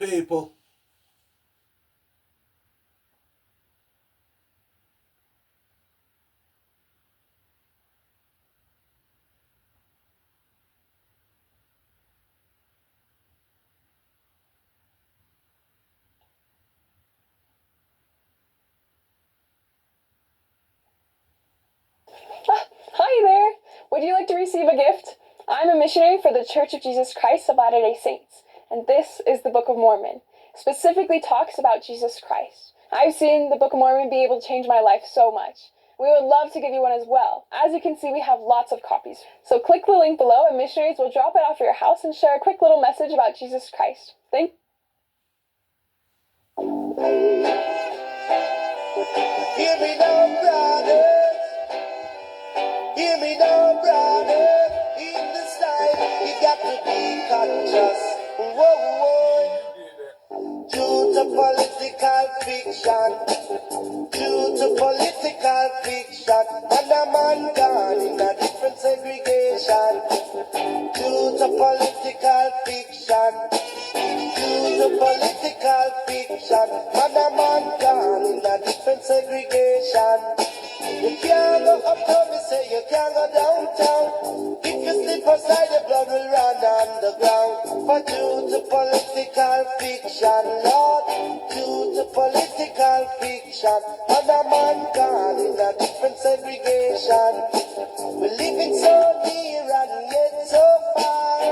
people. Hi there! Would you like to receive a gift? I'm a missionary for the Church of Jesus Christ of Latter-day Saints, and this is the Book of Mormon. It specifically talks about Jesus Christ. I've seen the Book of Mormon be able to change my life so much. We would love to give you one as well. As you can see, we have lots of copies. So click the link below and missionaries will drop it off at your house and share a quick little message about Jesus Christ. Thank you. Hear me now, brother. Hear me now, brother. In this time, you got to be conscious. Whoa, whoa. Due to political fiction, due to political fiction, and a man gone in a different segregation. Due to political fiction, due to political fiction, and a man gone in a different segregation. You can't go uptown, me say you can't go downtown. If you slip aside, the blood will run underground. For due to political fiction, Lord, due to political fiction, and a man gone in a different segregation. We're living so near and yet so far,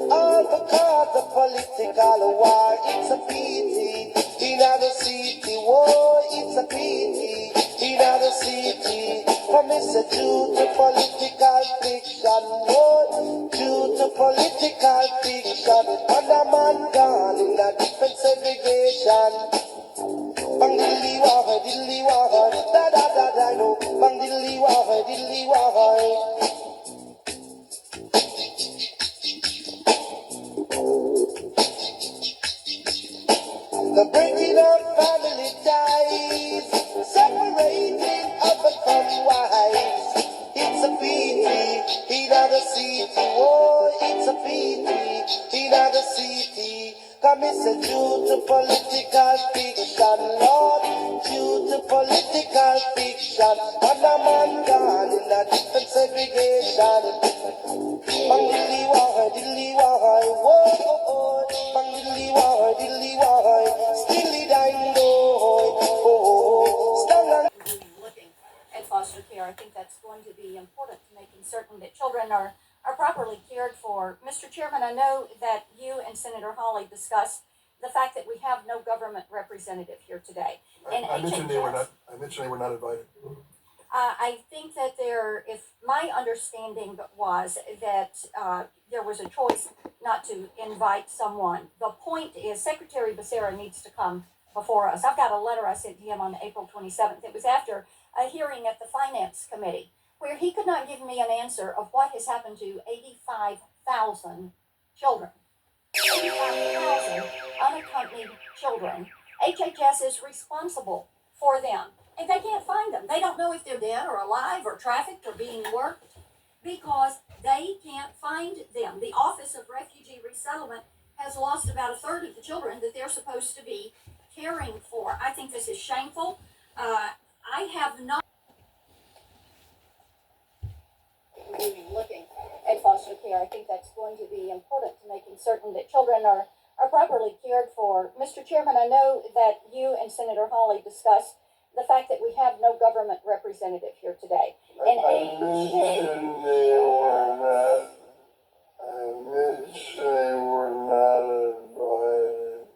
all because of political war. It's a pity in the city, war. It's a pity in the city. For me, say due to political fiction, Lord, due to political fiction, and a man gone in a different segregation. Bang dilly wah, da da da da no. Bang dilly wah. The breaking of family ties, separating husband from wives. It's a pity in the city, oh, it's a pity in the city. Come it's a due to political fiction, Lord, due to political fiction, and a man gone in a different segregation. Bang dilly wah, whoa, bang dilly wah, stilly dang looking at foster care. I think that's going to be important to making certain that children are properly cared for. Mr. Chairman, I know that you and Senator Hawley discussed the fact that we have no government representative here today. And I mentioned they were not invited. I think that if my understanding was that there was a choice not to invite someone. The point is Secretary Becerra needs to come before us. I've got a letter I sent to him on April 27th. It was after a hearing at the Finance Committee where he could not give me an answer of what has happened to 85,000 children. 85,000 unaccompanied children. HHS is responsible for them. And they can't find them. They don't know if they're dead or alive or trafficked or being worked because they can't find them. The Office of Refugee Resettlement has lost about a third of the children that they're supposed to be caring for. I think this is shameful. I have not looking at foster care. I think that's going to be important to making certain that children are properly cared for. Mr. Chairman, I know that you and Senator Hawley discussed the fact that we have no government representative here today. And I mentioned they were not invited.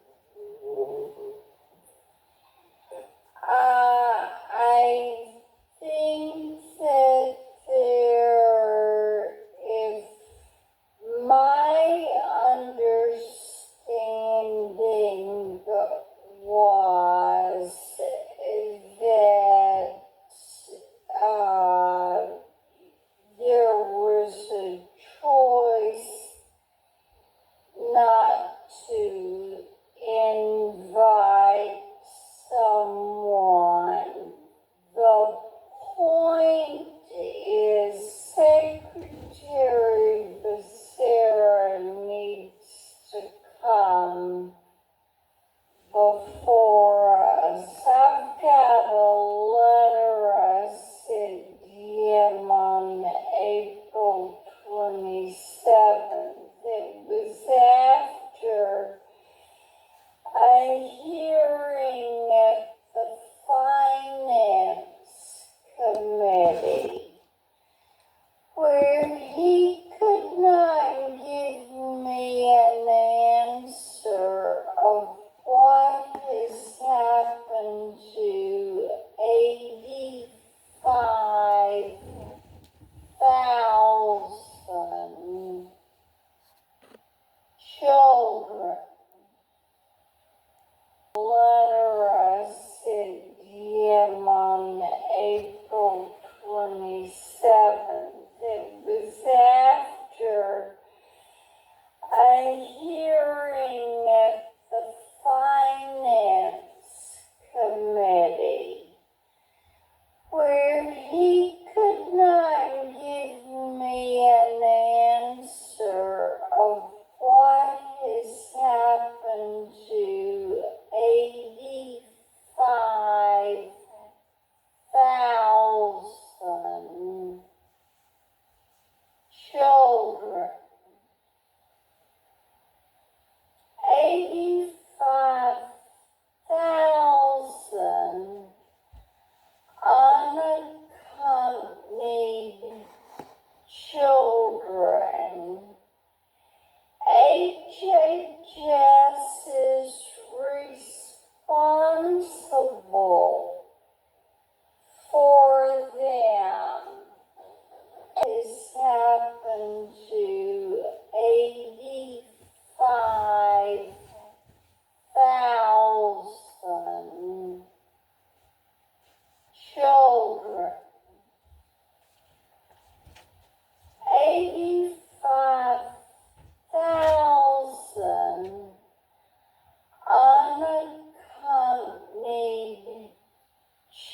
I think that if my understanding was that there was a choice not to before us. I've got a letter I sent him on April 27th. It was after a hearing at the Finance Committee where he could not give me an answer of what has happened to 85,000 children. The letter I sent him on April 27th. It was after a hearing at the Finance Committee where he could not give me an answer of what has happened to 85,000 children. 85,000 unaccompanied children. HHS is responsible for them. Has happened to 85,000 children. 85,000 unaccompanied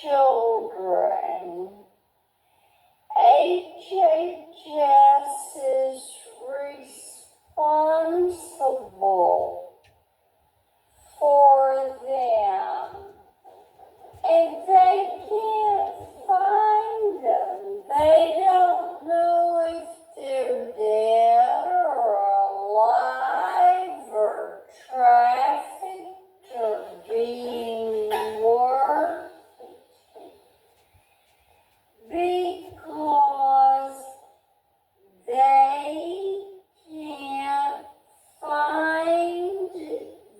children. HHS is responsible for them. And they can't find them. They don't know if they're dead or alive or trafficked or being worked because they can't find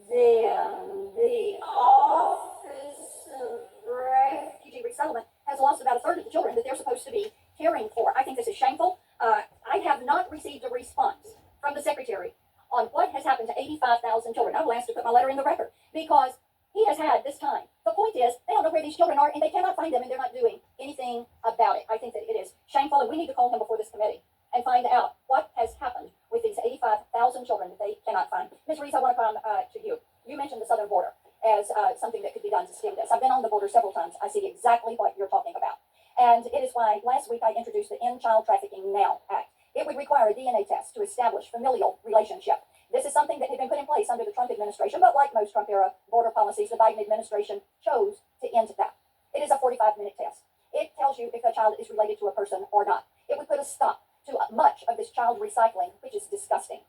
them. The Office of Refugee resettlement has lost about a third of the children that they're supposed to be caring for. I think this is shameful. I have not received a response from the Secretary on what has happened to 85,000 children. I will ask to put my letter in the record because he has had this time. The point is, they don't know where these children are and they cannot find them and they're not doing anything about it. I think that it is shameful and we need to call him before this committee and find out what has happened with these 85,000 children that they cannot find. Ms. Reese, I want to come to you. You mentioned the southern border as something that could be done to stem this. I've been on the border several times. I see exactly what you're talking about. And it is why last week I introduced the End Child Trafficking Now Act. It would require a DNA test to establish familial relationship. This is something that had been put in place under the Trump administration, but like most Trump-era border policies, the Biden administration chose to end that. It is a 45-minute test. It tells you if a child is related to a person or not. It would put a stop to much of this child recycling, which is disgusting.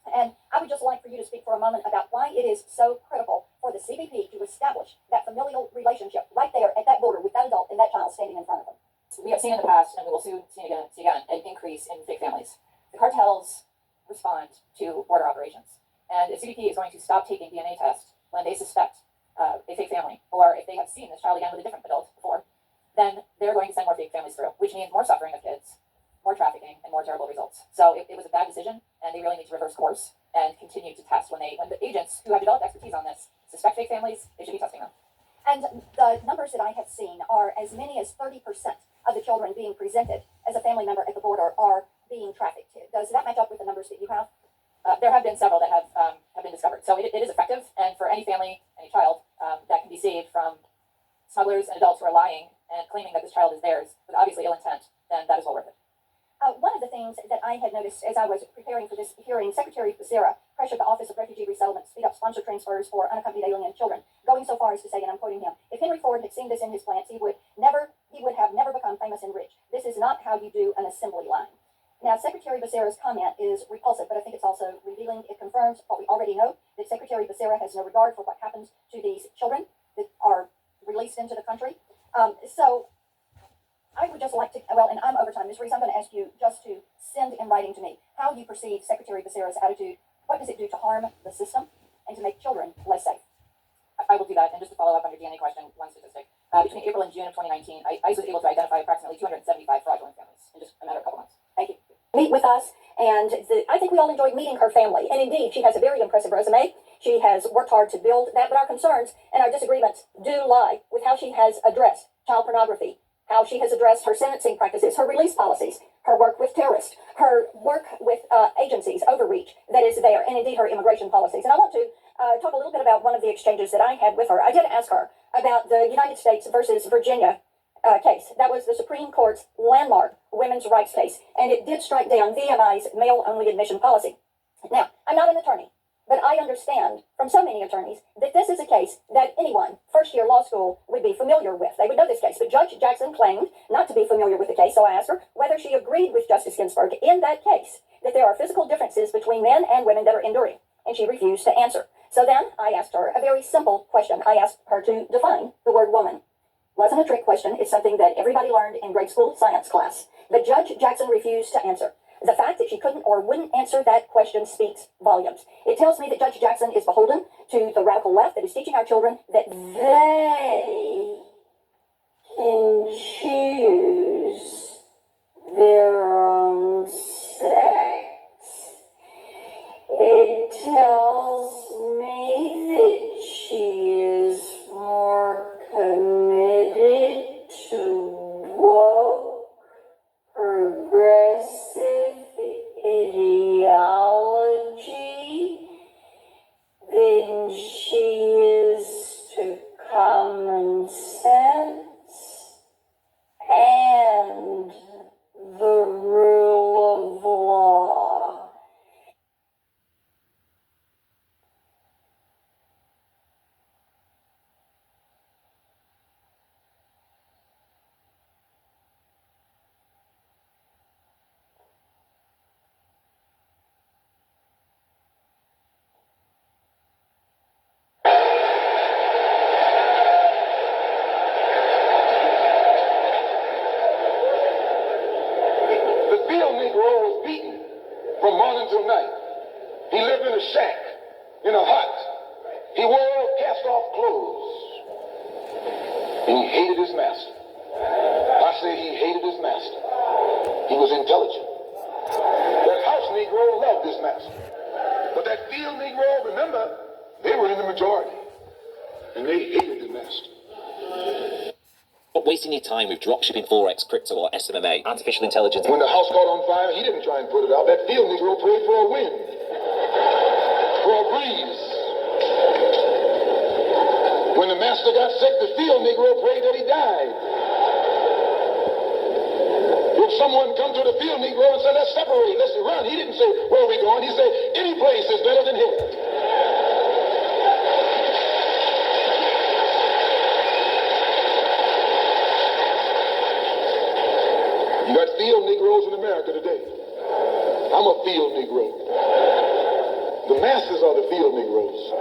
And I would just like for you to speak for a moment about why it is so critical for the CBP to establish that familial relationship right there at that border with that adult and that child standing in front of them. We have seen in the past, and we will see again, an increase in fake families. The cartels respond to border operations. And the CBP is going to stop taking DNA tests when they suspect a fake family, or if they have seen this child again with a different adult before, then they're going to send more fake families through, which means more suffering of kids, more trafficking, and more terrible results. So it was a bad decision, and they really need to reverse course and continue to test. When the agents who have developed expertise on this suspect fake families, they should be testing them. And the numbers that I have seen are as many as 30% of the children being presented as a family member at the border are being trafficked. Does that match up with the numbers that you have? There have been several that have been discovered. So it is effective, and for any family, any child that can be saved from smugglers and adults who are lying and claiming that this child is theirs with obviously ill intent, then that is well worth it. One of the things that I had noticed as I was preparing for this hearing, Secretary Becerra pressured the Office of Refugee Resettlement to speed up sponsor transfers for unaccompanied alien children. going so far as to say, and I'm quoting him, if Henry Ford had seen this in his plants, he would have never become famous and rich. This is not how you do an assembly line. Now, Secretary Becerra's comment is repulsive, but I think it's also revealing. It confirms what we already know, that Secretary Becerra has no regard for what happens to these children that are released into the country. So I would just like to, well, and I'm over time, Ms. Reese, I'm going to ask you just to send in writing to me how you perceive Secretary Becerra's attitude. What does it do to harm the system and to make children less safe? I will do that. And just to follow up on your DNA question, one statistic. Between April and June of 2019, ICE was able to identify approximately 275 fraudulent families in just a matter of a couple months. Thank you. Meet with us, and I think we all enjoyed meeting her family. And indeed, she has a very impressive resume. She has worked hard to build that, but our concerns and our disagreements do lie with how she has addressed child pornography, how she has addressed her sentencing practices, her release policies, her work with terrorists, her work with agencies, overreach that is there, and indeed her immigration policies. And I want to talk a little bit about one of the exchanges that I had with her. I did ask her about the United States versus Virginia case. That was the Supreme Court's landmark women's rights case, and it did strike down VMI's male-only admission policy. Now, I'm not an attorney, but I understand from so many attorneys that this is a case that anyone, first-year law school, would be familiar with. They would know this case, but Judge Jackson claimed not to be familiar with the case, so I asked her whether she agreed with Justice Ginsburg in that case, that there are physical differences between men and women that are enduring, and she refused to answer. So then I asked her a very simple question. I asked her to define the word woman. Wasn't a trick question. It's something that everybody learned in grade school science class. But Judge Jackson refused to answer. The fact that she couldn't or wouldn't answer that question speaks volumes. It tells me that Judge Jackson is beholden to the radical left that is teaching our children that They can choose their own sex. It tells me that she is more committed to woke, progressive ideology than she is to common sense and the rule of law. The field Negro was beaten from morning till night. He lived in a shack, in a hut. He wore cast-off clothes. And he hated his master. I say he hated his master. He was intelligent. That house Negro loved his master. But that field Negro, remember, they were in the majority. And they hated the master. Stop wasting your time with dropshipping, Forex, crypto, or SMMA. Artificial intelligence. When the house caught on fire, he didn't try and put it out. That field Negro prayed for a wind, for a breeze. When the master got sick, the field Negro prayed that he died. If someone come to the field Negro and said, let's separate, let's run, he didn't say, where are we going? He said, any place is better than here. You got field Negroes in America today. I'm a field Negro. The masses are the field Negroes.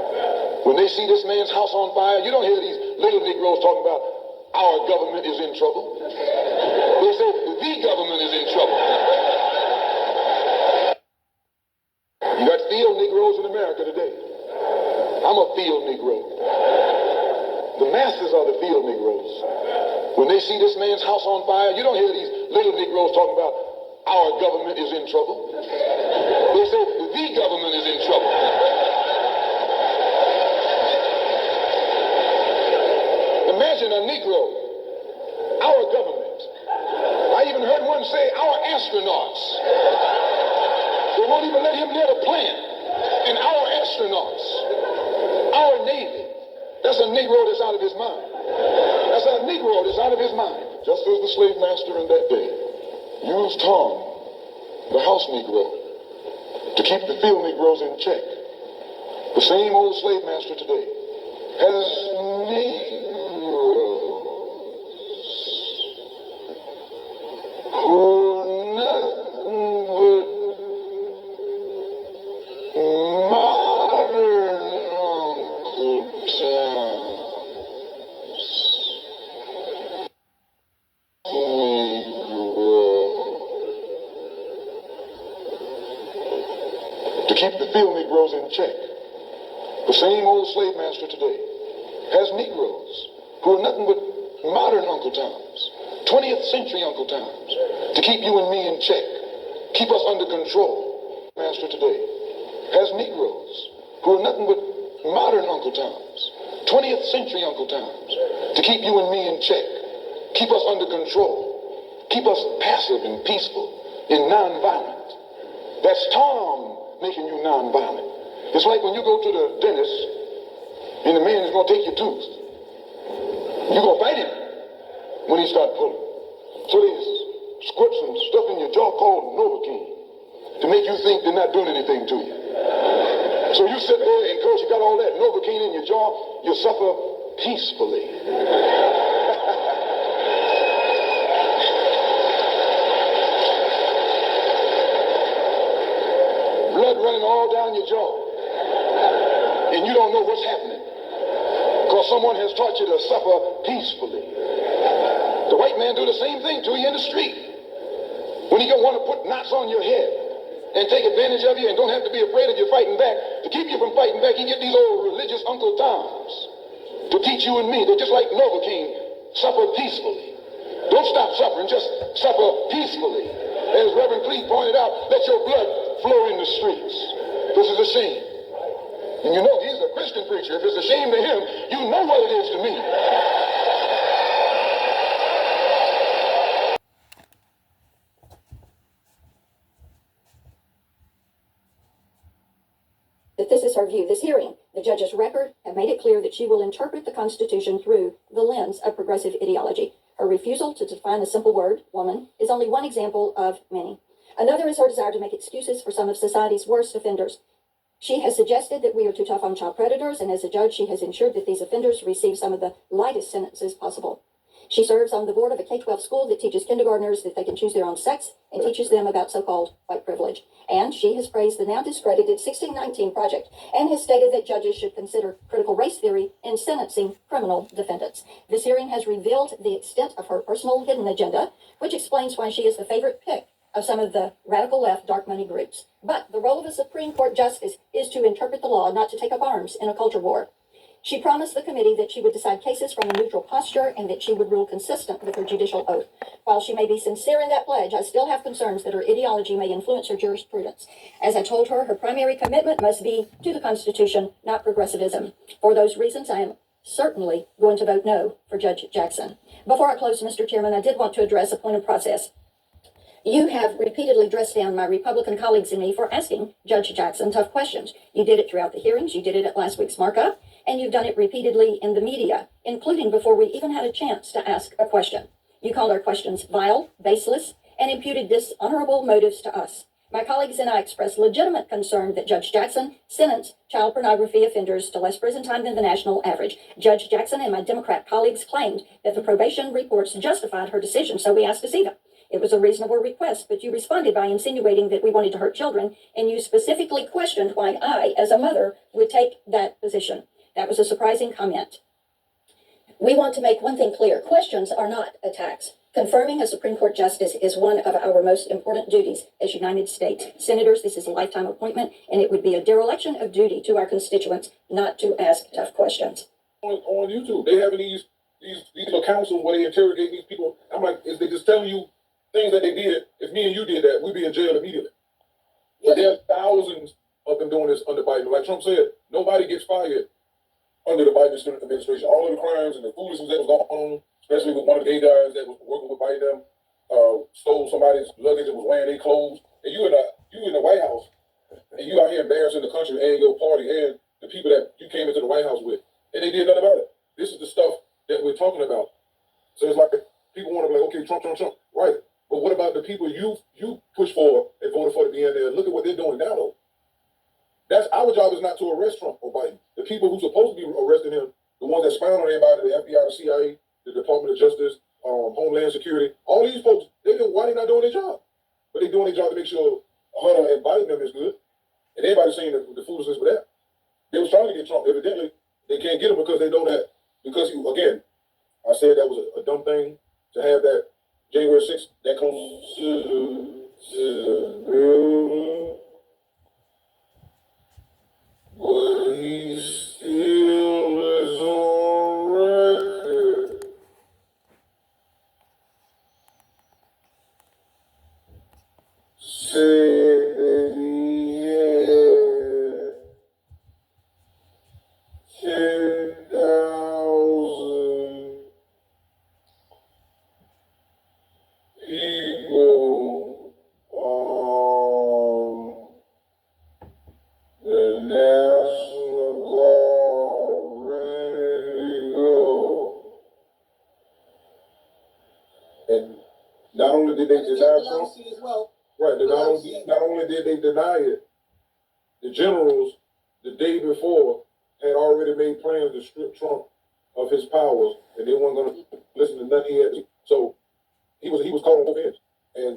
When they see this man's house on fire, you don't hear these little Negroes talking about our government is in trouble. They say the government is in trouble. You got field Negroes in America today. I'm a field Negro. The masses are the field Negroes. When they see this man's house on fire, you don't hear these little Negroes talking about our government is in trouble. They say the government is in trouble. Imagine a Negro, our government. I even heard one say our astronauts. They won't even let him near the plant. And our astronauts, our Navy, that's a Negro that's out of his mind. That's a Negro that's out of his mind. Just as the slave master in that day used Tom, the house Negro, to keep the field Negroes in check. The same old slave master today has keep the field Negroes in check. The same old slave master today has Negroes who are nothing but modern Uncle Toms, 20th century Uncle Toms, to keep you and me in check, keep us under control. Master today has Negroes who are nothing but modern Uncle Toms, 20th century Uncle Toms, to keep you and me in check, keep us under control, keep us passive and peaceful and nonviolent. That's Tom making you nonviolent. It's like when you go to the dentist and the man is going to take your tooth. You're going to fight him when he starts pulling. So they squirt some stuff in your jaw called Novocaine to make you think they're not doing anything to you. So you sit there and because you got all that Novocaine in your jaw, you suffer peacefully. Blood running all down your jaw. And you don't know what's happening because someone has taught you to suffer peacefully. The white man do the same thing to you in the street. When he don't want to put knots on your head and take advantage of you and don't have to be afraid of you fighting back, to keep you from fighting back, he get these old religious Uncle Toms to teach you and me. They're just like Novocaine, suffer peacefully. Don't stop suffering, just suffer peacefully. As Reverend Clee pointed out, let your blood flow in the streets. This is a shame. And you know, he's a Christian preacher. If it's a shame to him, you know what it is to me. That this is her view. This hearing, the judge's record have made it clear that she will interpret the Constitution through the lens of progressive ideology. Her refusal to define a simple word, woman, is only one example of many. Another is her desire to make excuses for some of society's worst offenders. She has suggested that we are too tough on child predators, and as a judge, she has ensured that these offenders receive some of the lightest sentences possible. She serves on the board of a K-12 school that teaches kindergartners that they can choose their own sex and teaches them about so-called white privilege. And she has praised the now discredited 1619 Project and has stated that judges should consider critical race theory in sentencing criminal defendants. This hearing has revealed the extent of her personal hidden agenda, which explains why she is the favorite pick of some of the radical left dark money groups. But the role of a Supreme Court justice is to interpret the law, not to take up arms in a culture war. She promised the committee that she would decide cases from a neutral posture and that she would rule consistent with her judicial oath. While she may be sincere in that pledge, I still have concerns that her ideology may influence her jurisprudence. As I told her, her primary commitment must be to the Constitution, not progressivism. For those reasons, I am certainly going to vote no for Judge Jackson. Before I close, Mr. Chairman, I did want to address a point of process. You have repeatedly dressed down my Republican colleagues and me for asking Judge Jackson tough questions. You did it throughout the hearings, you did it at last week's markup, and you've done it repeatedly in the media, including before we even had a chance to ask a question. You called our questions vile, baseless, and imputed dishonorable motives to us. My colleagues and I expressed legitimate concern that Judge Jackson sentenced child pornography offenders to less prison time than the national average. Judge Jackson and my Democrat colleagues claimed that the probation reports justified her decision, so we asked to see them. It was a reasonable request, but you responded by insinuating that we wanted to hurt children, and you specifically questioned why I, as a mother, would take that position. That was a surprising comment. We want to make one thing clear. Questions are not attacks. Confirming a Supreme Court justice is one of our most important duties as United States senators. This is a lifetime appointment, and it would be a dereliction of duty to our constituents not to ask tough questions. On YouTube, they having these accounts where they interrogate these people. I'm like, is they just telling you things that they did? If me and you did that, we'd be in jail immediately. But there are thousands of them doing this under Biden. Like Trump said, nobody gets fired under the Biden administration. All of the crimes and the foolishness that was going on, especially with one of the gay guys that was working with Biden, stole somebody's luggage and was wearing their clothes. And you in the White House, and you out here embarrassing the country and your party and the people that you came into the White House with, and they did nothing about it. This is the stuff that we're talking about. So it's like people want to be like, okay, Trump, right? But what about the people you push for and voted for to be in there? Look at what they're doing now, though. That's our job is not to arrest Trump or Biden. The people who's supposed to be arresting him, the ones that spy on everybody, the FBI, the CIA, the Department of Justice, Homeland Security, all these folks, why they not doing their job? But they doing their job to make sure Hunter and Biden them is good. And everybody's saying the foolishness with that. They was trying to get Trump. Evidently, they can't get him because they know that, because again, I said that was a dumb thing to have that January 6th, that close. only did they deny Trump, as well. right? Not only did they deny it, the generals the day before had already made plans to strip Trump of his powers, and they weren't going to listen to nothing he had. So he was caught on both ends,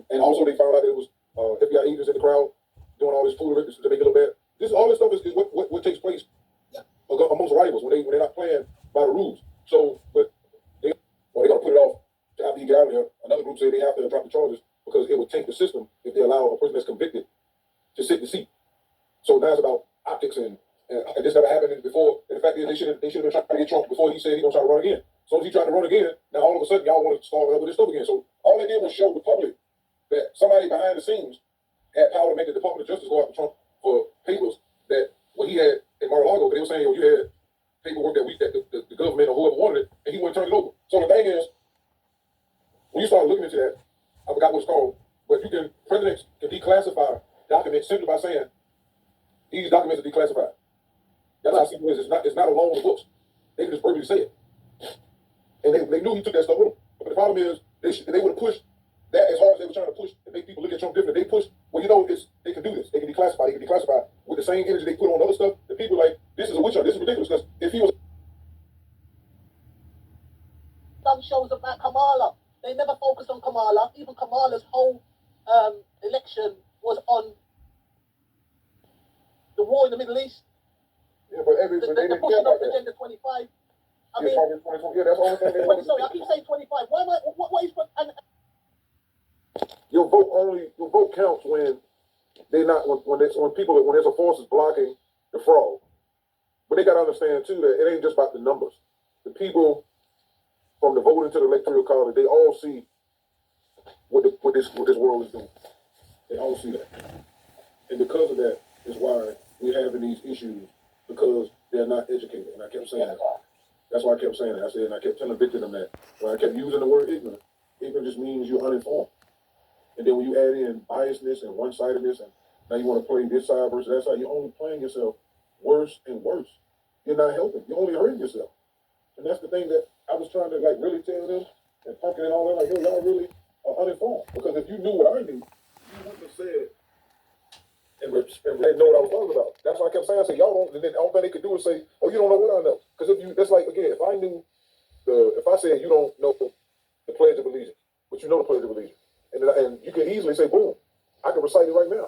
and also they found out there was FBI agents in the crowd doing all this foolery to make it look bad. All this stuff is what takes place amongst rivals when they're not playing by the rules. So, but they gotta put it off to after he get out of here. Another group said they have to drop the charges because it would tank the system if they allow a person that's convicted to sit in the seat. So now it's about optics and this never happened before. And the fact is they should have been trying to get Trump before he said he's gonna try to run again. So as he tried to run again, now all of a sudden y'all want to start with this stuff again. So all they did was show the public that somebody behind the scenes had power to make the Department of Justice go after Trump for papers that what he had in Mar-a-Lago. They were saying, you had paperwork that the government or whoever wanted it, and he wouldn't turn it over. So the thing is, when you start looking into that, I forgot what it's called, but presidents can declassify documents simply by saying these documents are declassified. That's how simple it is. It's not alone in the books. They can just verbally say it. And they knew he took that stuff with him. But the problem is, they would have pushed that as hard as they were trying to push and make people look at Trump different. They pushed, well, they can do this. They can declassify with the same energy they put on other stuff. The people are like, this is a witch hunt. This is ridiculous. Because if he was Some shows about Kamala. They never focused on Kamala. Even Kamala's whole election was on the war in the Middle East. Yeah, but they didn't care about that. Agenda 25. I mean, yeah, that's the only thing they wanted. Sorry, I keep saying 25. Why am I? What is? Your vote counts when they're not when there's a force is blocking the fraud. But they gotta understand too that it ain't just about the numbers. The people from the voting to the electoral college, they all see what this world is doing. They all see that, and because of that is why we're having these issues, because they're not educated. And I kept saying that. That's why I kept saying that. I said, and I kept telling Victor them that. When I kept using the word ignorant, ignorant just means you're uninformed. And then when you add in biasness and one-sidedness, and now you want to play this side versus that side, you're only playing yourself worse and worse. You're not helping. You're only hurting yourself. And that's the thing that I was trying to really tell them and pumping and all that. Like, yo, y'all really are uninformed. Because if you knew what I knew, you wouldn't have said and didn't know what I was talking about. That's why I kept saying, I said, y'all don't. And then all thing they could do is say, oh, you don't know what I know. Because that's like again, if I said you don't know the Pledge of Allegiance, but you know the Pledge of Allegiance. And you can easily say, boom, I can recite it right now.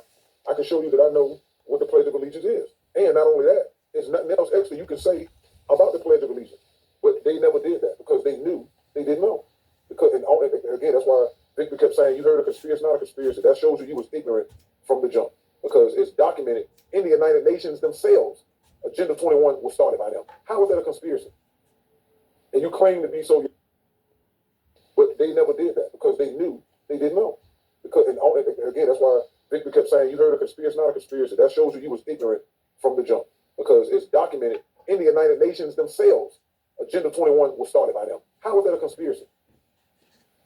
I can show you that I know what the Pledge of Allegiance is. And not only that, there's nothing else extra you can say about the Pledge of Allegiance. But they never did that because they knew they didn't know. Again, that's why Victor kept saying, you heard a conspiracy, not a conspiracy. That shows you was ignorant from the jump because it's documented in the United Nations themselves. Agenda 21 was started by them. How is that a conspiracy? And you claim to be so, but they never did that because they knew they didn't know. Again, that's why Victor kept saying, you heard a conspiracy, not a conspiracy. That shows you was ignorant from the jump because it's documented in the United Nations themselves. Agenda 21 was started by them. How is that a conspiracy?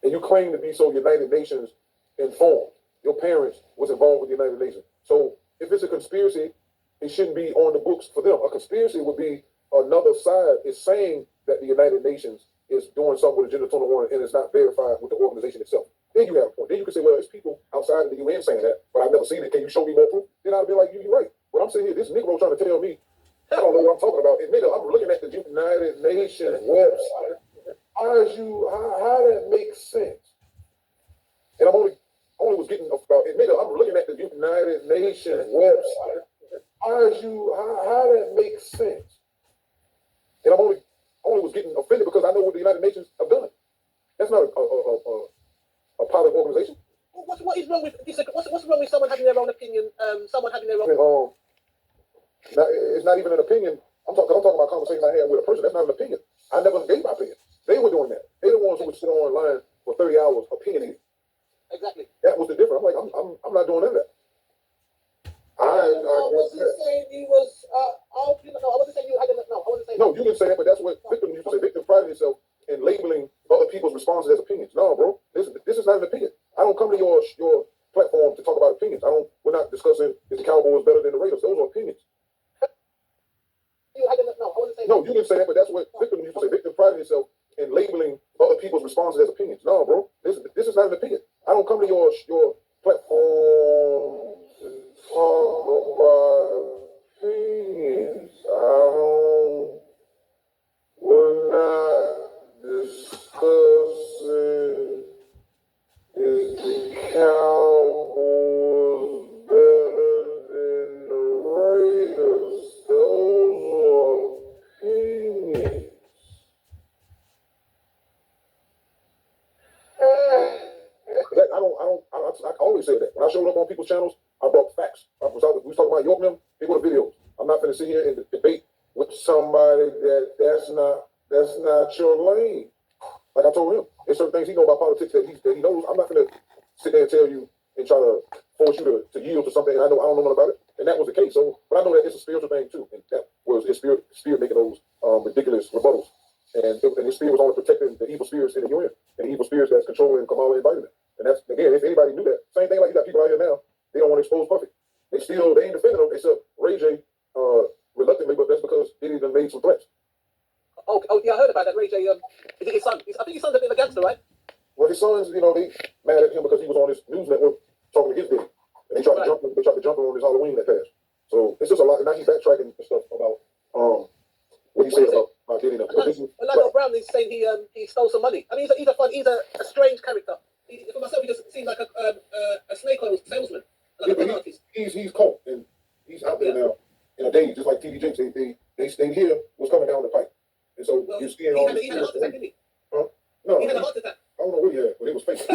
And you claim to be so United Nations informed. Your parents was involved with the United Nations. So if it's a conspiracy, it shouldn't be on the books for them. A conspiracy would be another side is saying that the United Nations is doing something with Agenda 21 and it's not verified with the organization itself. Then you have a point. Then you can say, well, it's people outside of the UN saying that, but I've never seen it. Can you show me more proof? Then I'll be like, you're right. But I'm sitting here, this Negro trying to tell me, I don't know what I'm talking about. And nigga, I'm looking at the United Nations website. How that makes sense? And I'm only was getting about it. Nigga, I'm looking at the United Nations website. How that makes sense? And I'm only was getting offended because I know what the United Nations have done. That's not a public organization. What is wrong with what's wrong with someone having their own opinion? Someone having their own. It's not even an opinion. I'm talking about conversations I had with a person. That's not an opinion. I never gave my opinion. They were doing that. They're the ones who would sit online for 30 hours opinionating. Exactly. That was the difference. I'm like, I'm not doing none of that. I wasn't saying he was. I wasn't saying you had to. No, I wasn't saying. No, you didn't say that, but that's what Victor used to say. Victor prided himself in labeling other people's responses as opinions. No, bro, this is not an opinion. I don't come to your platform to talk about opinions. We're not discussing is the Cowboys better than the Raiders. Those are opinions. No, you didn't say that, but that's what Victor used to say. Victor prided himself in labeling other people's responses as opinions. No, bro, this is not an opinion. I don't come come to your platform to talk about peace. We're not discussing is the Cowboys better than the Raiders. Those are opinions. I always say that. When I showed up on people's channels, I brought facts. We was talking about York them, they go to videos. I'm not going to sit here and debate with somebody that's not your lane. Like I told him, there's certain things he knows about politics that he knows. I'm not going to sit there and tell you and try to force you to yield to something and I don't know nothing about it. And that was the case. So, but I know that it's a spiritual thing too. And that was his spirit making those ridiculous rebuttals. And his spirit was only protecting the evil spirits in the union and the evil spirits that's controlling Kamala and Biden. And that's, again, if anybody knew that, same thing like you got people out here now, they don't want to expose Puffy. They ain't defending them except Ray J reluctantly, but that's because Diddy done made some threats. Oh, yeah, I heard about that. Ray J, is it his son? I think his son's a bit of a gangster, right? Well, his sons, they mad at him because he was on this news network talking against Diddy. And they tried to jump him on his Halloween that passed. So it's just a lot. And now he's backtracking and stuff about what he said about Diddy. Orlando Brown is saying he stole some money. I mean, he's a strange character. For myself, he just seems like a snake oil salesman, like a con artist. He's caught and he's out there now in a daze, just like TD Jakes. They hear what's coming down the pipe. And so you're seeing all this. He had a heart attack, didn't he? Huh? No. He had a heart attack. I don't know what he had, but it was fake.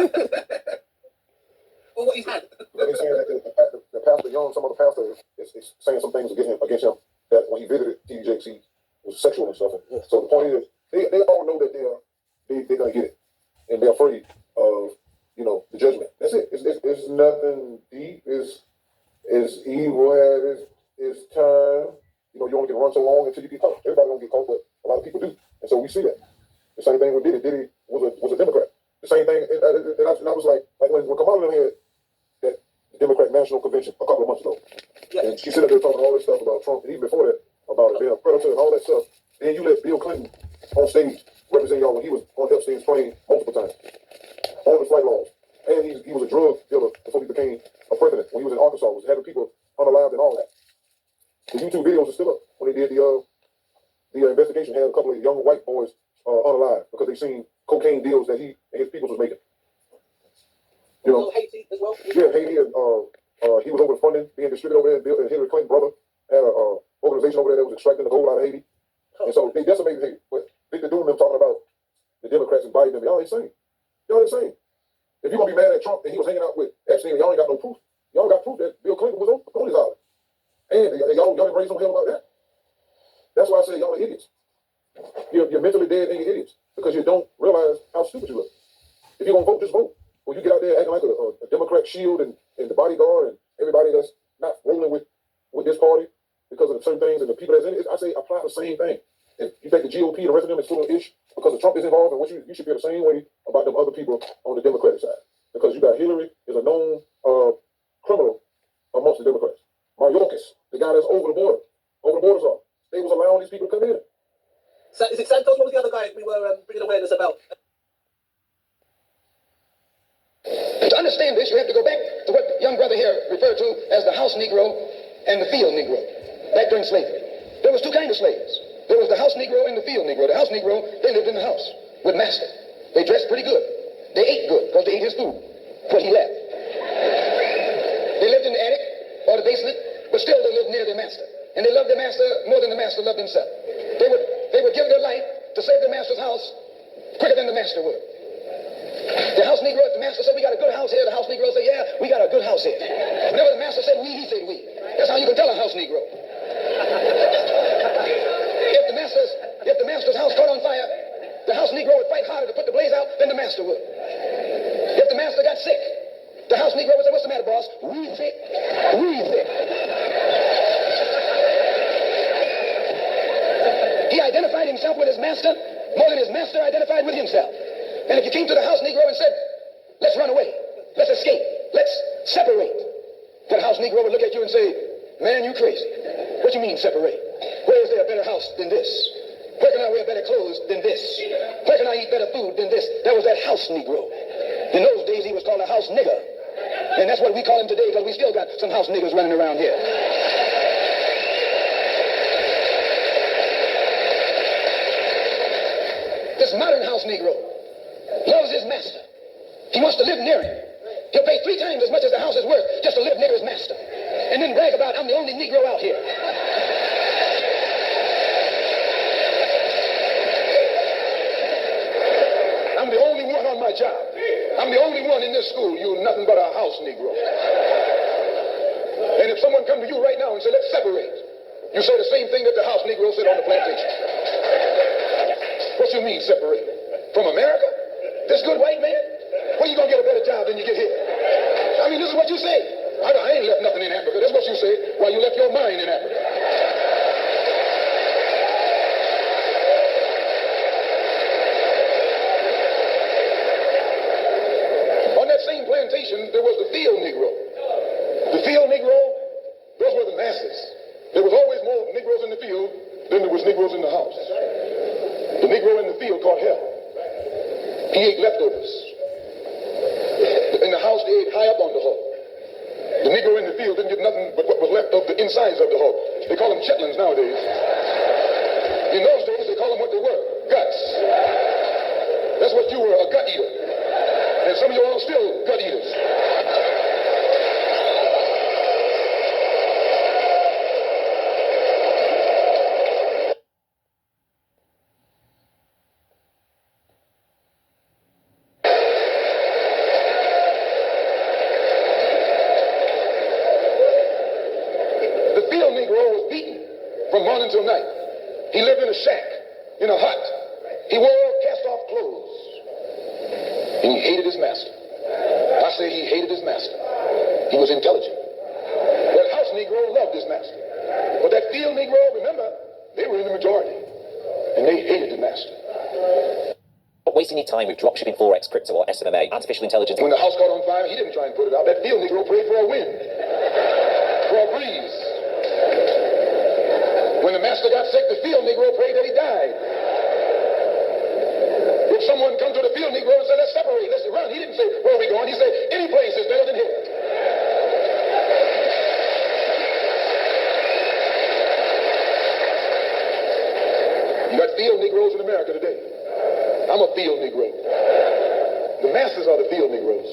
Or what he's had. They're saying that the pastor Young, some other pastor, is saying some things against him that when he visited TD Jakes, he was sexual and stuff. And so the point is, they all know that they're gonna get it, and they're afraid of the judgment. That's it. It's nothing deep. It's evil at its time. You only can run so long until you get caught. Everybody don't get caught, but a lot of people do, and so we see that. The same thing with Diddy. Diddy was a Democrat. The same thing, and I was like when Kamala had that Democrat National Convention a couple of months ago, and she sat up there talking all this stuff about Trump, and even before that about being a predator and all that stuff. Then you let Bill Clinton on stage represent y'all when he was on Epstein's plane multiple times on the flight logs, and he was a drug dealer before he became a president. When he was in Arkansas, was having people unalived and all that. The YouTube videos are still up when they did the investigation. Had a couple of young white boys unalived because they seen cocaine deals that he and his people was making. Haiti as well. Yeah, Haiti, and he was over the funding being distributed over there. And Hillary Clinton's brother had an organization over there that was extracting the gold out of Haiti, and so they decimated Haiti. But they're doing them talking about the Democrats and Biden. Y'all insane. Y'all insane. If you're gonna be mad at Trump and he was hanging out with Epstein, y'all ain't got no proof. Y'all got proof that Bill Clinton was on his island. And y'all didn't raise no hell about that. That's why I say y'all are idiots. You're mentally dead and you're idiots because you don't realize how stupid you look. If you're gonna vote, just vote. Or you get out there acting like a Democrat shield and the bodyguard and everybody that's not rolling with this party because of certain things and the people that's in it. I say apply the same thing. If you think the GOP, the rest of them is full of ish because Trump is involved, and what you should feel the same way about them other people on the Democratic side. Because you got Hillary is a known criminal amongst the Democrats. Mayorkas, the guy that's over the borders are. They was allowing these people to come in. So, is it Santos? What was the other guy we were bringing awareness about? To understand this, you have to go back to what young brother here referred to as the house Negro and the field Negro, back during slavery. There was two kinds of slaves. There was the house Negro and the field Negro. The house Negro, they lived in the house with master. They dressed pretty good. They ate good because they ate his food, what he left. They lived in the attic or the basement, but still they lived near their master. And they loved their master more than the master loved himself. They would give their life to save their master's house quicker than the master would. The house Negro, if the master said, we got a good house here, the house Negro said, yeah, we got a good house here. Whenever the master said we, he said we. That's how you can tell a house Negro. If the master's house caught on fire, the house Negro would fight harder to put the blaze out than the master would. If the master got sick, the house Negro would say, what's the matter, boss? We sick. We sick. He identified himself with his master more than his master identified with himself. And if you came to the house Negro and said, let's run away, let's escape, let's separate, the house Negro would look at you and say, man, you crazy. What you mean separate? Where is there a better house than this? Where can I wear better clothes than this? Where can I eat better food than this? That was that house Negro. In those days, he was called a house nigger. And that's what we call him today, because we still got some house niggers running around here. This modern house Negro loves his master. He wants to live near him. He'll pay 3 times as much as the house is worth just to live near his master. And then brag about, I'm the only Negro out here. I'm the only one on my job. I'm the only one in this school. You're nothing but a house Negro. And if someone come to you right now and say, let's separate, you say the same thing that the house Negro said on the plantation. What you mean separate? From America? This good white man? Where you gonna get a better job than you get here? I mean, this is what you say. I ain't left nothing in Africa. That's what you say. While you left your mind in Africa. On that same plantation, there was the field Negro. The field Negro, those were the masses. There was always more Negroes in the field than there was Negroes in the house. The Negro in the field caught hell. He ate leftovers. In the house, they ate high up on the hog. The Negro in the field didn't get nothing but what was left of the insides of the hog. They call them chitlins nowadays. In those days, they call them what they were, guts. That's what you were, a gut eater. And some of you all still gut eaters. From morning till night. He lived in a shack, in a hut. He wore cast-off clothes. And he hated his master. I say he hated his master. He was intelligent. That house Negro loved his master. But that field Negro, remember, they were in the majority. And they hated the master. Not wasting your time with dropshipping, Forex, crypto, or SMMA, artificial intelligence. When the house caught on fire, he didn't try and put it out. That field Negro prayed for a wind, for a breeze. When the master got sick, the field Negro prayed that he died. If someone come to the field Negro and said, let's separate, let's run, he didn't say, where are we going? He said, any place is better than here. You got field Negroes in America today. I'm a field Negro. The masses are the field Negroes.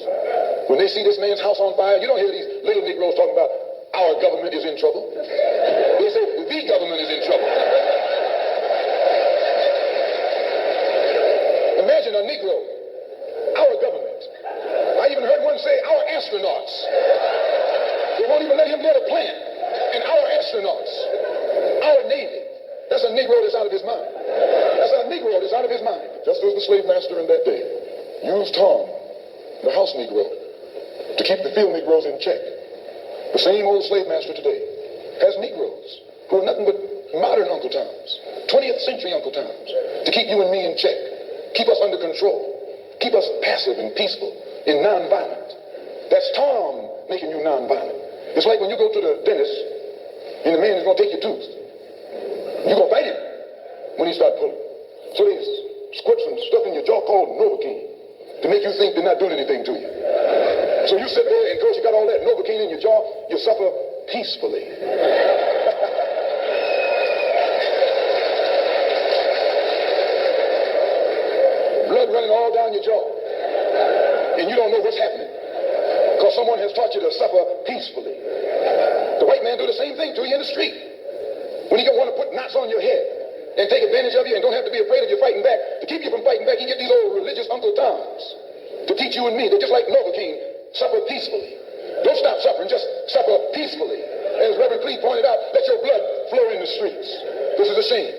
When they see this man's house on fire, you don't hear these little Negroes talking about our government is in trouble. They say the government is in trouble. Imagine a Negro, our government. I even heard one say our astronauts. They won't even let him get a plant. And our astronauts, our Navy. That's a Negro that's out of his mind. That's a Negro that's out of his mind. Just as the slave master in that day used Tom, the house Negro, to keep the field Negroes in check. The same old slave master today has Negroes who are nothing but modern Uncle Toms, 20th century Uncle Toms, to keep you and me in check, keep us under control, keep us passive and peaceful and nonviolent. That's Tom making you nonviolent. It's like when you go to the dentist and the man is going to take your tooth. You're going to fight him when he starts pulling. So they squirt some stuff in your jaw called Noopooh to make you think they're not doing anything to you. So you sit there and because you got all that Novocaine in your jaw, you suffer peacefully. Blood running all down your jaw. And you don't know what's happening. Because someone has taught you to suffer peacefully. The white man do the same thing to you in the street. When he don't want to put knots on your head and take advantage of you and don't have to be afraid of you fighting back. To keep you from fighting back, he get these old religious Uncle Toms to teach you and me. They're just like Novocaine. Suffer peacefully. Don't stop suffering, just suffer peacefully. As Reverend Clee pointed out, let your blood flow in the streets. This is a shame.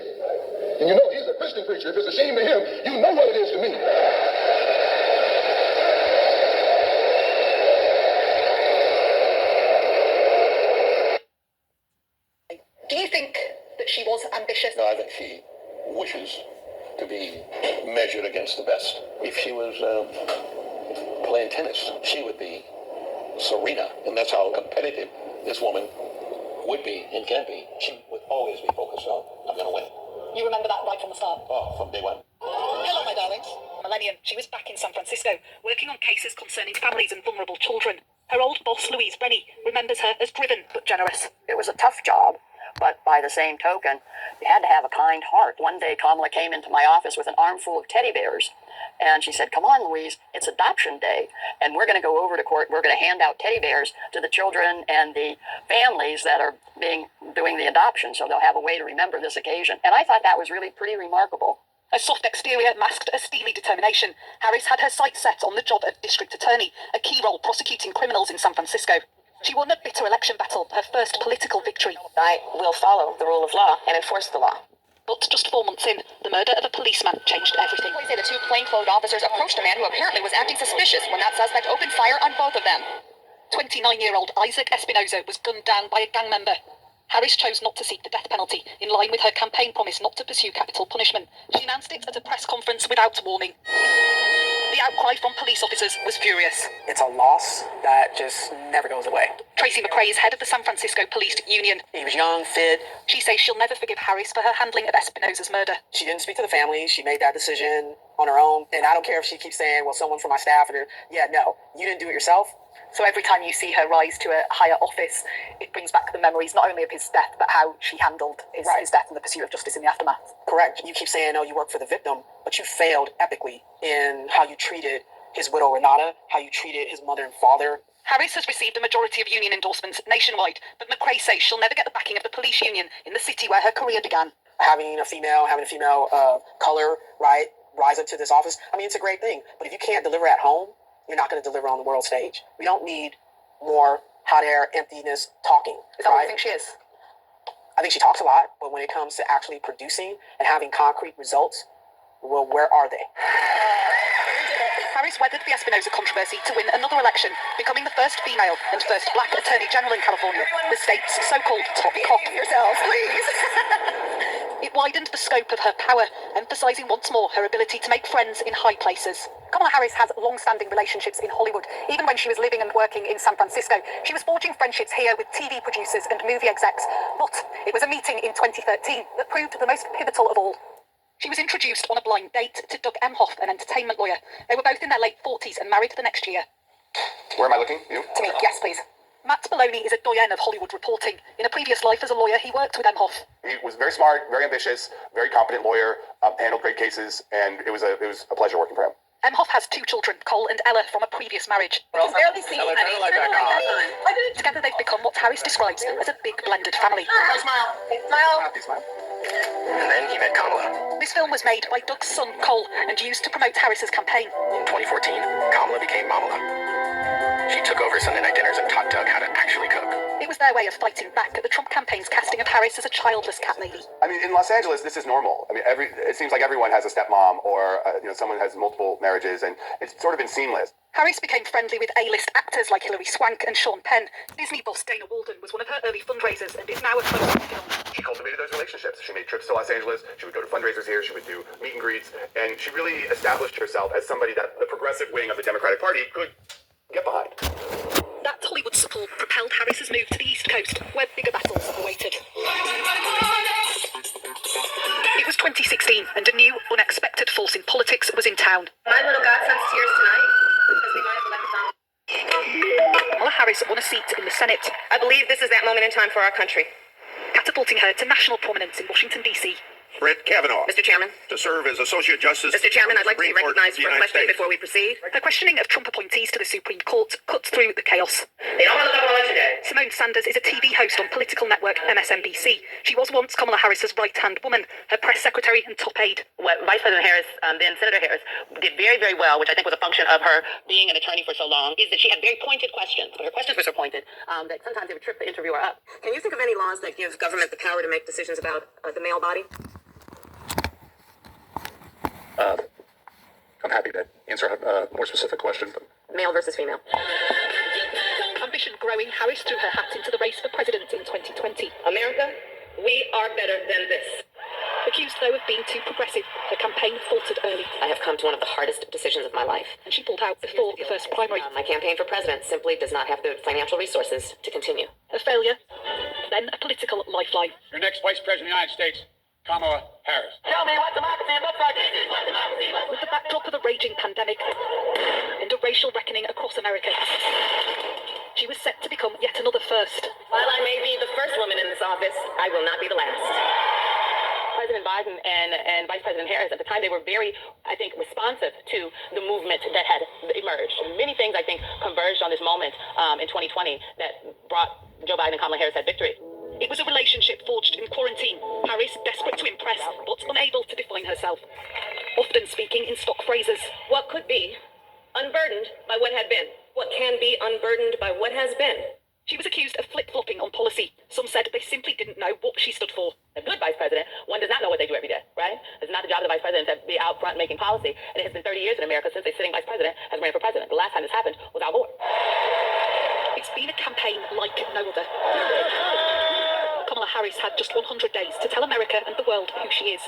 And you know he's a Christian preacher. If it's a shame to him, you know what it is to me. Do you think that she was ambitious? No, I think she wishes to be measured against the best. If she was playing tennis, she would be Serena, and that's how competitive this woman would be and can be. She would always be focused on, I'm going to win. You remember that right from the start? Oh, from day one. Hello, my darlings. millennium, she was back in San Francisco, working on cases concerning families and vulnerable children. Her old boss, Louise Brenny, remembers her as driven but generous. It was a tough job, but by the same token, you had to have a kind heart. One day, Kamala came into my office with an armful of teddy bears, and she said, "Come on, Louise, it's adoption day, and we're going to go over to court. We're going to hand out teddy bears to the children and the families that are doing the adoption, so they'll have a way to remember this occasion." And I thought that was really pretty remarkable. Her soft exterior masked a steely determination. Harris had her sights set on the job of district attorney, a key role prosecuting criminals in San Francisco. She won a bitter election battle, her first political victory. I will follow the rule of law and enforce the law. But just 4 months in, the murder of a policeman changed everything. Police say the two plainclothes officers approached a man who apparently was acting suspicious when that suspect opened fire on both of them. 29-year-old Isaac Espinoza was gunned down by a gang member. Harris chose not to seek the death penalty, in line with her campaign promise not to pursue capital punishment. She announced it at a press conference without warning. The outcry from police officers was furious. It's a loss that just never goes away. Tracy McRae is head of the San Francisco Police Union. He was young, fit. She says she'll never forgive Harris for her handling of Espinoza's murder. She didn't speak to the family. She made that decision on her own. And I don't care if she keeps saying, well, someone from my staff, or yeah, no, you didn't do it yourself. So every time you see her rise to a higher office, it brings back the memories not only of his death, but how she handled his death and the pursuit of justice in the aftermath. Correct. You keep saying, oh, you work for the victim, but you failed epically in how you treated his widow Renata, how you treated his mother and father. Harris has received a majority of union endorsements nationwide, but McRae says she'll never get the backing of the police union in the city where her career began. Having a female color, right, rise up to this office, I mean, it's a great thing. But if you can't deliver at home, you're not going to deliver on the world stage. We don't need more hot air, emptiness, talking. Is that what you think she is? I think she talks a lot, but when it comes to actually producing and having concrete results, well, where are they? Harris weathered the Espinoza controversy to win another election, becoming the first female and first black attorney general in California, the state's so-called top cop. Yourselves, please. It widened the scope of her power, emphasizing once more her ability to make friends in high places. Kamala Harris has long-standing relationships in Hollywood. Even when she was living and working in San Francisco, she was forging friendships here with TV producers and movie execs. But it was a meeting in 2013 that proved the most pivotal of all. She was introduced on a blind date to Doug Emhoff, an entertainment lawyer. They were both in their late 40s and married the next year. Where am I looking? You? To me, yes, please. Matt Maloney is a doyen of Hollywood reporting. In a previous life as a lawyer, he worked with Emhoff. He was very smart, very ambitious, very competent lawyer, handled great cases, and it was a pleasure working for him. Emhoff has 2 children, Cole and Ella, from a previous marriage. Together they've become what Harris describes as a big blended family. Smile. Happy smile. And then he met Kamala. This film was made by Doug's son, Cole, and used to promote Harris's campaign. In 2014, Kamala became Mamala. She took over Sunday night dinners and taught Doug how to actually cook. It was their way of fighting back at the Trump campaign's casting of Harris as a childless cat lady. I mean, in Los Angeles, this is normal. I mean, it seems like everyone has a stepmom or someone has multiple marriages, and it's sort of been seamless. Harris became friendly with A-list actors like Hilary Swank and Sean Penn. Disney boss Dana Walden was one of her early fundraisers and is now a close film. She cultivated those relationships. She made trips to Los Angeles. She would go to fundraisers here. She would do meet and greets, and she really established herself as somebody that the progressive wing of the Democratic Party could get behind. That Hollywood support propelled Harris's move to the East Coast, where bigger battles awaited. It was 2016, and a new, unexpected force in politics was in town. My little godson's tears tonight because we might have elected Kamala Harris won a seat in the Senate. I believe this is that moment in time for our country. Catapulting her to national prominence in Washington, D.C. Brett Kavanaugh. Mr. Chairman. To serve as Associate Justice. Mr. Chairman, I'd like to be Supreme Court recognized of for the a United question States. before we proceed. Her questioning of Trump appointees to the Supreme Court cuts through the chaos. They don't want to look at election day. Simone Sanders is a TV host on political network MSNBC. She was once Kamala Harris's right-hand woman, her press secretary and top aide. What Vice President Harris, then Senator Harris, did very, very well, which I think was a function of her being an attorney for so long, is that she had very pointed questions. But her questions were so pointed that sometimes they would trip the interviewer up. Can you think of any laws that give government the power to make decisions about the male body? I'm happy to answer a more specific question. But Male versus female. Ambition growing, Harris threw her hat into the race for president in 2020. America, we are better than this. Accused, though, of being too progressive, her campaign faltered early. I have come to one of the hardest decisions of my life. And she pulled out before the first primary. My campaign for president simply does not have the financial resources to continue. A failure, then a political lifeline. your next Vice President of the United States, Kamala Harris. Tell me what democracy looks like. With the backdrop of a raging raging pandemic, and a racial reckoning across America. She was set to become yet another first. While I may be the first woman in this office, I will not be the last. President Biden and Vice President Harris, at the time, they were very, I think, responsive to the movement that had emerged. Many things, I think, converged on this moment in 2020 that brought Joe Biden and Kamala Harris that victory. It was a relationship forged in quarantine. Harris, desperate to impress, but unable to define herself. Often speaking in stock phrases. What could be unburdened by what had been? What can be unburdened by what has been? She was accused of flip-flopping on policy. Some said they simply didn't know what she stood for. A good vice president, one does not know what they do every day, right? It's not the job of the vice president to be out front making policy. And it has been 30 years in America since a sitting vice president has ran for president. The last time this happened was Al Gore. It's been a campaign like no other. Kamala Harris had just 100 days to tell America and the world who she is.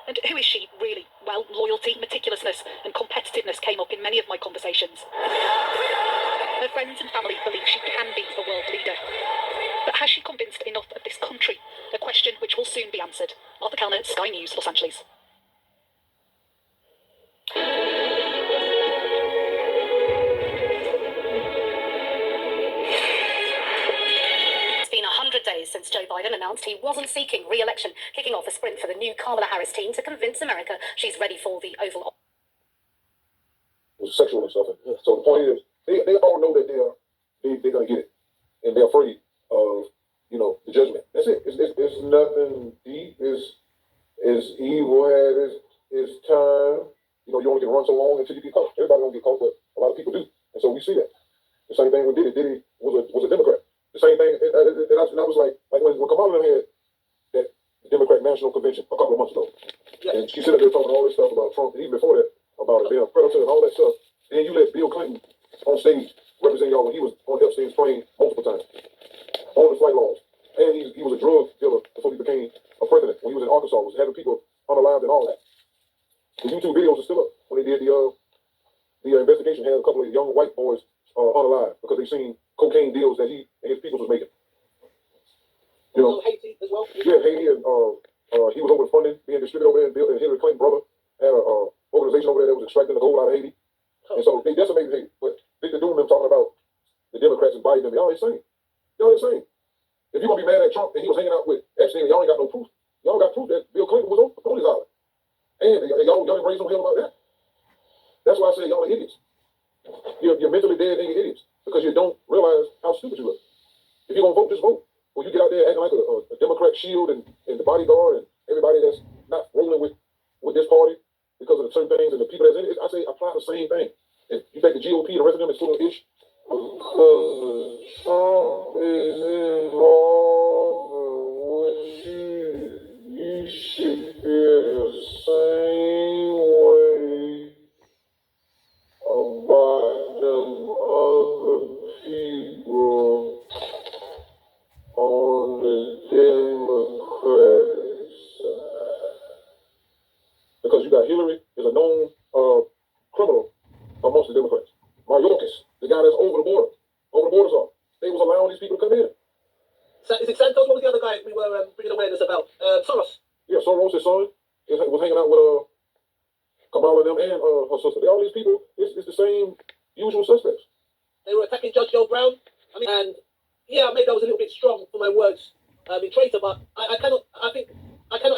And who is she, really? Well, loyalty, meticulousness, and competitiveness came up in many of my conversations. Her friends and family believe she can be a world leader. But has she convinced enough of this country? A question which will soon be answered. Arthur Kellner, Sky News, Los Angeles. Days since Joe Biden announced he wasn't seeking re-election, kicking off a sprint for the new Kamala Harris team to convince America she's ready for the Oval Office. It was sexual and stuff. So the point is, they all know that they're gonna get it, and they're afraid of the judgment. That's it. It's nothing deep. It's evil had its time. You only can run so long until you get caught. Everybody don't get caught, but a lot of people do, and so we see that. The same thing with Diddy. Diddy was a Democrat. The same thing, and I was like when Kamala had that Democratic National Convention a couple of months ago, and she sat up there talking all this stuff about Trump, and even before that, about being a predator and all that stuff. Then you let Bill Clinton on stage represent y'all when he was on Epstein's plane multiple times on the flight logs, and he was a drug dealer before he became a president. When he was in Arkansas, was having people unalived and all that. The YouTube videos are still up when they did the investigation. Had a couple of young white boys unalived because they seen cocaine deals that he and his people was making. Haiti as well. Yeah, Haiti, and he was over the funding being distributed over there, and Hillary Clinton's brother had a organization over there that was extracting the gold out of Haiti, and so they decimated Haiti. But Victor Doom them talking about the Democrats and Biden, y'all ain't saying. Y'all ain't saying. If you gonna be mad at Trump and he was hanging out with Epstein, y'all ain't got no proof. Y'all got proof that Bill Clinton was on his island, and y'all ain't raised no hell about that. That's why I say y'all are idiots. You're mentally dead and you're idiots because you don't realize how stupid you are. If you're gonna vote, just vote. Or you get out there acting like a Democrat shield and the bodyguard and everybody that's not rolling with this party because of the certain things and the people that's in it. I say apply the same thing. If you think the GOP, the rest of them is full of ish. Because Trump is involved with you should feel the same way about them other people on the Democratic side. Because you got Hillary is a known criminal amongst the Democrats. Mayorkas, the guy that's over the borders are. They was allowing these people to come in. Is it Santos? What was the other guy we were bringing awareness about? Soros. Yeah, Soros, his son, was hanging out with Kamala and them and her sister. All these people, it's the same usual suspects. They were attacking Judge Joe Brown. And yeah, maybe I was a little bit strong for my words in traitor, but I cannot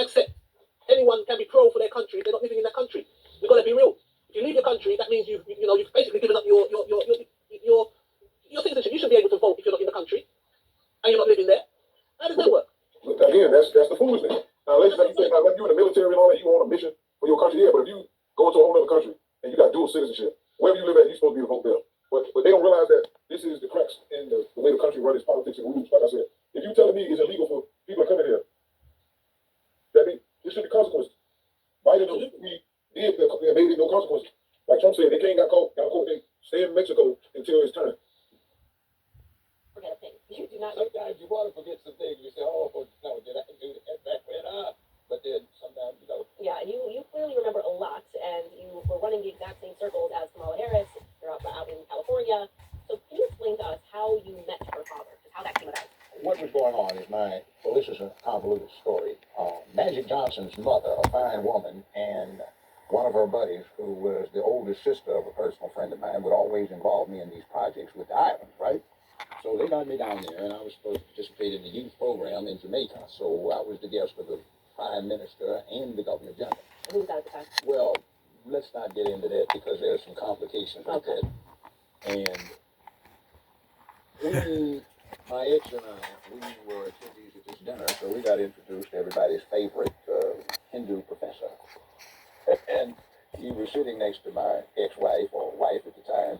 accept anyone can be pro for their country if they're not living in that country. We've got to be real. If you leave your country, that means you've basically given up your citizenship. You should be able to vote if you're not in the country and you're not living there. How does that work? Again, that's the foolishness. Now, let's say if you're in the military and all that, you on a mission for your country, yeah. But if you go into a whole other country and you got dual citizenship, wherever you live at, you're supposed to be able to vote there. But they don't realize that this is the cracks in the way the country runs its politics and rules. Like I said, if you're telling me it's illegal for people to come in here, that means there should be consequences. Biden made no consequences. Like Trump said, they can't got caught. They stay in Mexico until it's time. You do not. Sometimes you want to forget some things. You say, "Oh, no, did I do that back when?" But then sometimes you know. Yeah, and you clearly remember a lot, and you were running the exact same circles as Kamala Harris. You're out in California. So can you explain to us how you met her father and how that came about? What was going on is this is a convoluted story. Magic Johnson's mother, a fine woman, and one of her buddies, who was the oldest sister of a personal friend of mine, would always involve me in these projects with the island, right? So they got me down there, and I was supposed to participate in the youth program in Jamaica. So I was the guest of the Prime Minister and the Governor General. Who was that at the time? Well, let's not get into that because there's some complications with that. And my ex and I, we were attendees at this dinner, so we got introduced to everybody's favorite Hindu professor. And he was sitting next to my ex-wife, or wife at the time,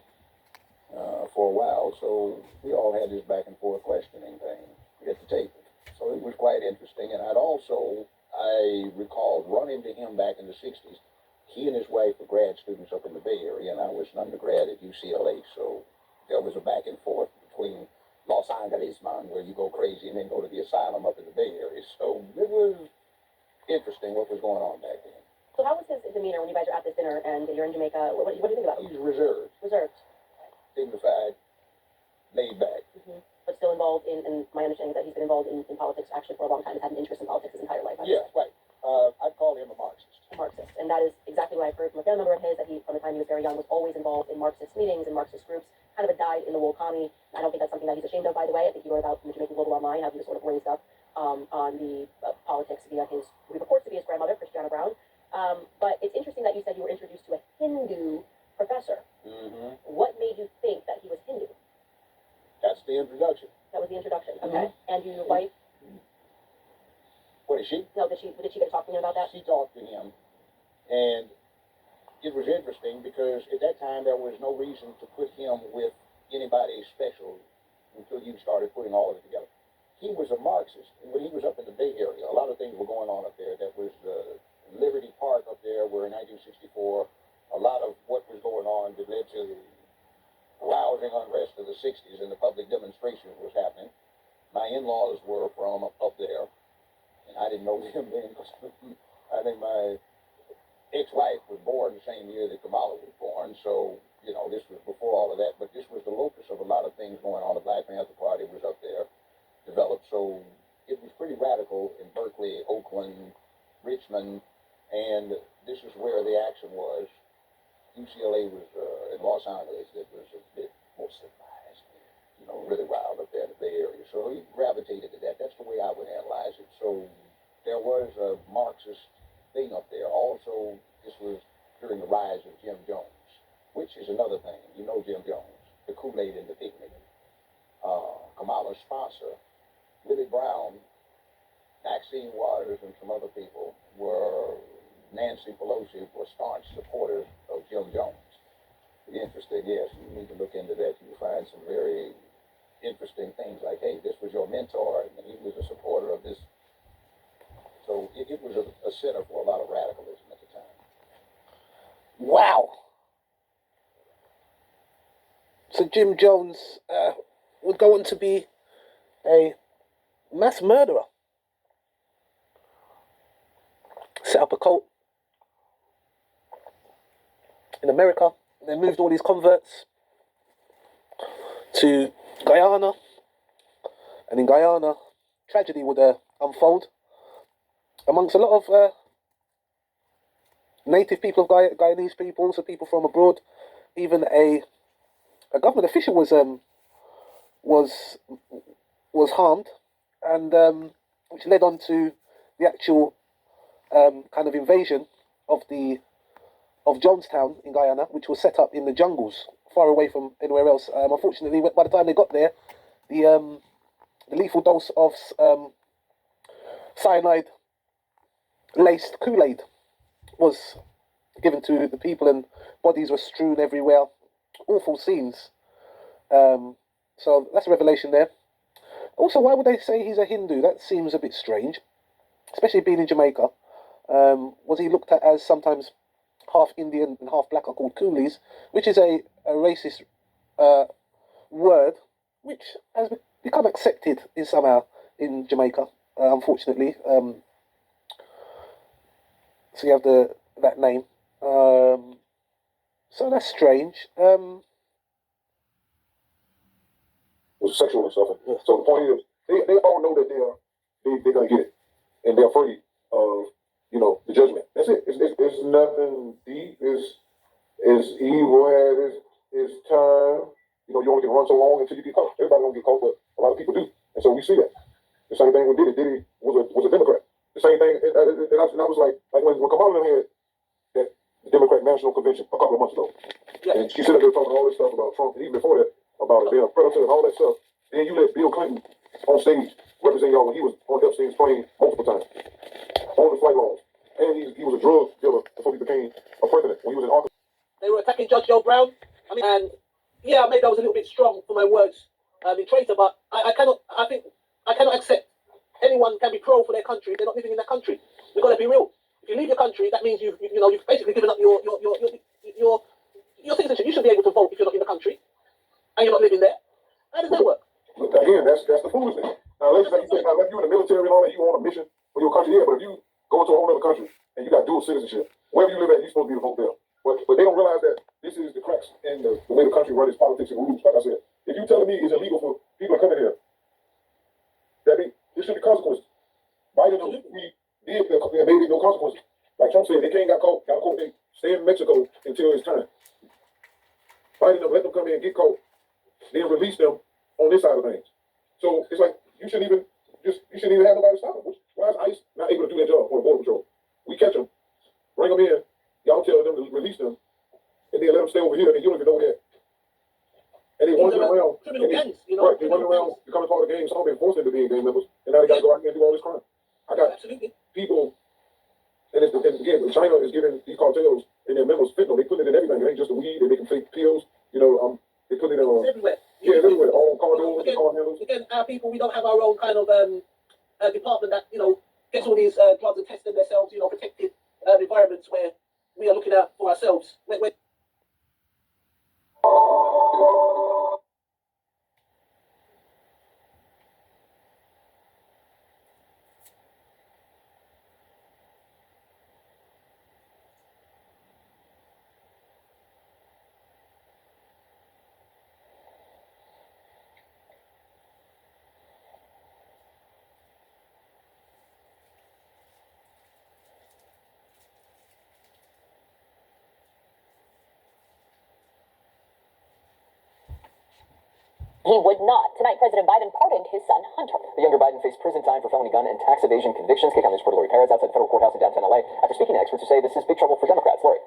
for a while, so we all had this back and forth questioning thing at the table. So it was quite interesting, and I recalled running into him back in the 60s. He and his wife were grad students up in the Bay Area, and I was an undergrad at UCLA, so there was a back and forth between Los Angeles, man, where you go crazy and then go to the asylum up in the Bay Area. So it was interesting what was going on back then. So how was his demeanor when you guys are at this dinner and you're in Jamaica? What do you think about him? He's reserved. Reserved. Dignified, laid back. But still involved in my understanding is that he's been involved in politics actually for a long time. He's had an interest in politics his entire life. Yeah, right. I'd call him a Marxist. A Marxist. And that is exactly what I've heard from a family member of his, that he, from the time he was very young, was always involved in Marxist meetings and Marxist groups, kind of a dyed-in-the-wool commie. I don't think that's something that he's ashamed of, by the way. I think he wrote about in the Jamaican Global Online how he was sort of raised up on the politics via his, who he reports to be his grandmother, Christiana Brown. But it's interesting that you said you were introduced to a Hindu professor. What made you think that he was Hindu? That's the introduction. That was the introduction. Okay. And your wife? What is she? No, did she get to talk to him about that? She talked to him, and it was interesting because at that time there was no reason to put him with anybody special until you started putting all of it together. He was a Marxist, and when he was up in the Bay Area, a lot of things were going on up there. That was Liberty Park up there, where in 1964, a lot of what was going on that led to the rousing unrest of the 60s and the public demonstrations was happening. My in-laws were from up there, and I didn't know them then because I think my ex-wife was born the same year that Kamala was born, so, you know, this was before all of that, but this was the locus of a lot of things going on. The Black Panther Party was up there, developed, so it was pretty radical in Berkeley, Oakland, Richmond, and this is where the action was. UCLA was in Los Angeles. It was a bit more civilized, you know, really wild up there in the Bay Area. So he gravitated to that. That's the way I would analyze it. So there was a Marxist thing up there. Also, this was during the rise of Jim Jones, which is another thing. You know Jim Jones, the Kool-Aid and the picnic. Kamala's sponsor, Willie Brown, Maxine Waters, and some other people were, Nancy Pelosi were staunch supporters of Jim Jones. Be interested, yes, you need to look into that. You'll find some very interesting things like, hey, this was your mentor, and he was a supporter of this. So it was a center for a lot of radicalism at the time. Wow. So Jim Jones would go on to be a mass murderer. Set up a cult in America. They moved all these converts to Guyana. And in Guyana, tragedy would unfold amongst a lot of native people of Guyanese people, also people from abroad. Even a government official was harmed, and which led on to the actual kind of invasion of Jonestown in Guyana, which was set up in the jungles, far away from anywhere else. Unfortunately, by the time they got there, the lethal dose of cyanide-laced Kool-Aid was given to the people, and bodies were strewn everywhere. Awful scenes. So that's a revelation there. Also, why would they say he's a Hindu? That seems a bit strange, especially being in Jamaica. Was he looked at as sometimes half Indian and half black, are called coolies, which is a racist word, which has become accepted somehow in Jamaica, unfortunately. So you have that name. So that's strange. Was sexual and stuff. So the point is, they all know that they're gonna get it, and they're afraid of the judgment. That's it. It's nothing deep. It's evil at its time. You only can run so long until you get caught. Everybody don't get caught, but a lot of people do. And so we see that. The same thing with Diddy. Diddy was a Democrat. The same thing, and I was like when Kamala had that Democrat National Convention a couple of months ago, and she said they were talking all this stuff about Trump, and even before that, about being a predator and all that stuff. Then you let Bill Clinton on stage represent y'all when he was on Epstein's plane multiple times on the flight logs, and he was a drug dealer before he became a president when he was in Arkansas. They were attacking Judge Joe Brown. And yeah, maybe I was a little bit strong for my words in traitor, but I cannot accept anyone can be pro for their country if they're not living in that country. We've got to be real. If you leave your country, that means you've basically given up your citizenship. You should be able to vote if you're not in the country and you're not living there. How does that work? But again, that's the foolishness. Now, let's say if you're in the military and all that, you on a mission for your country, yeah. But if you go into a whole other country and you got dual citizenship, wherever you live at, you're supposed to be the vote there. But they don't realize that this is the cracks in the way the country runs its politics and rules. Like I said, if you're telling me it's illegal for people to come in here, that means there should be consequences. Biden made it no consequences. Like Trump said, they can't got caught, they stay in Mexico until it's time. Biden let them come in and get caught, then release them on this side of things. So it's like you shouldn't even have nobody stop them. Why is ICE not able to do their job on the Border Patrol? We catch them, bring them in, y'all tell them to release them, and then let them stay over here, and you don't even know that. And they wander around, criminal gangs, right? They wander around becoming part of the gang. Some of them forced them to be gang members, and now they got to go out here and do all this crime. I got people, and again, China is giving these cartels and their members fentanyl. They put it in everything. It ain't just the weed. They making fake pills. They put it in everywhere. Yeah, everywhere. All car doors, car handles. Again, our people, we don't have our own kind of department that gets all these drugs and test them themselves. Protected environments where we are looking out for ourselves. He would not. Tonight, President Biden pardoned his son, Hunter. The younger Biden faced prison time for felony gun and tax evasion convictions. Kick on this reporter Lori Perez outside the federal courthouse in downtown LA after speaking to experts who say this is big trouble for Democrats. Lori.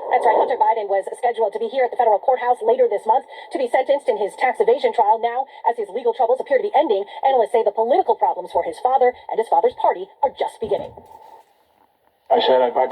That's right. Hunter Biden was scheduled to be here at the federal courthouse later this month to be sentenced in his tax evasion trial. Now, as his legal troubles appear to be ending, analysts say the political problems for his father and his father's party are just beginning. I said I'd buy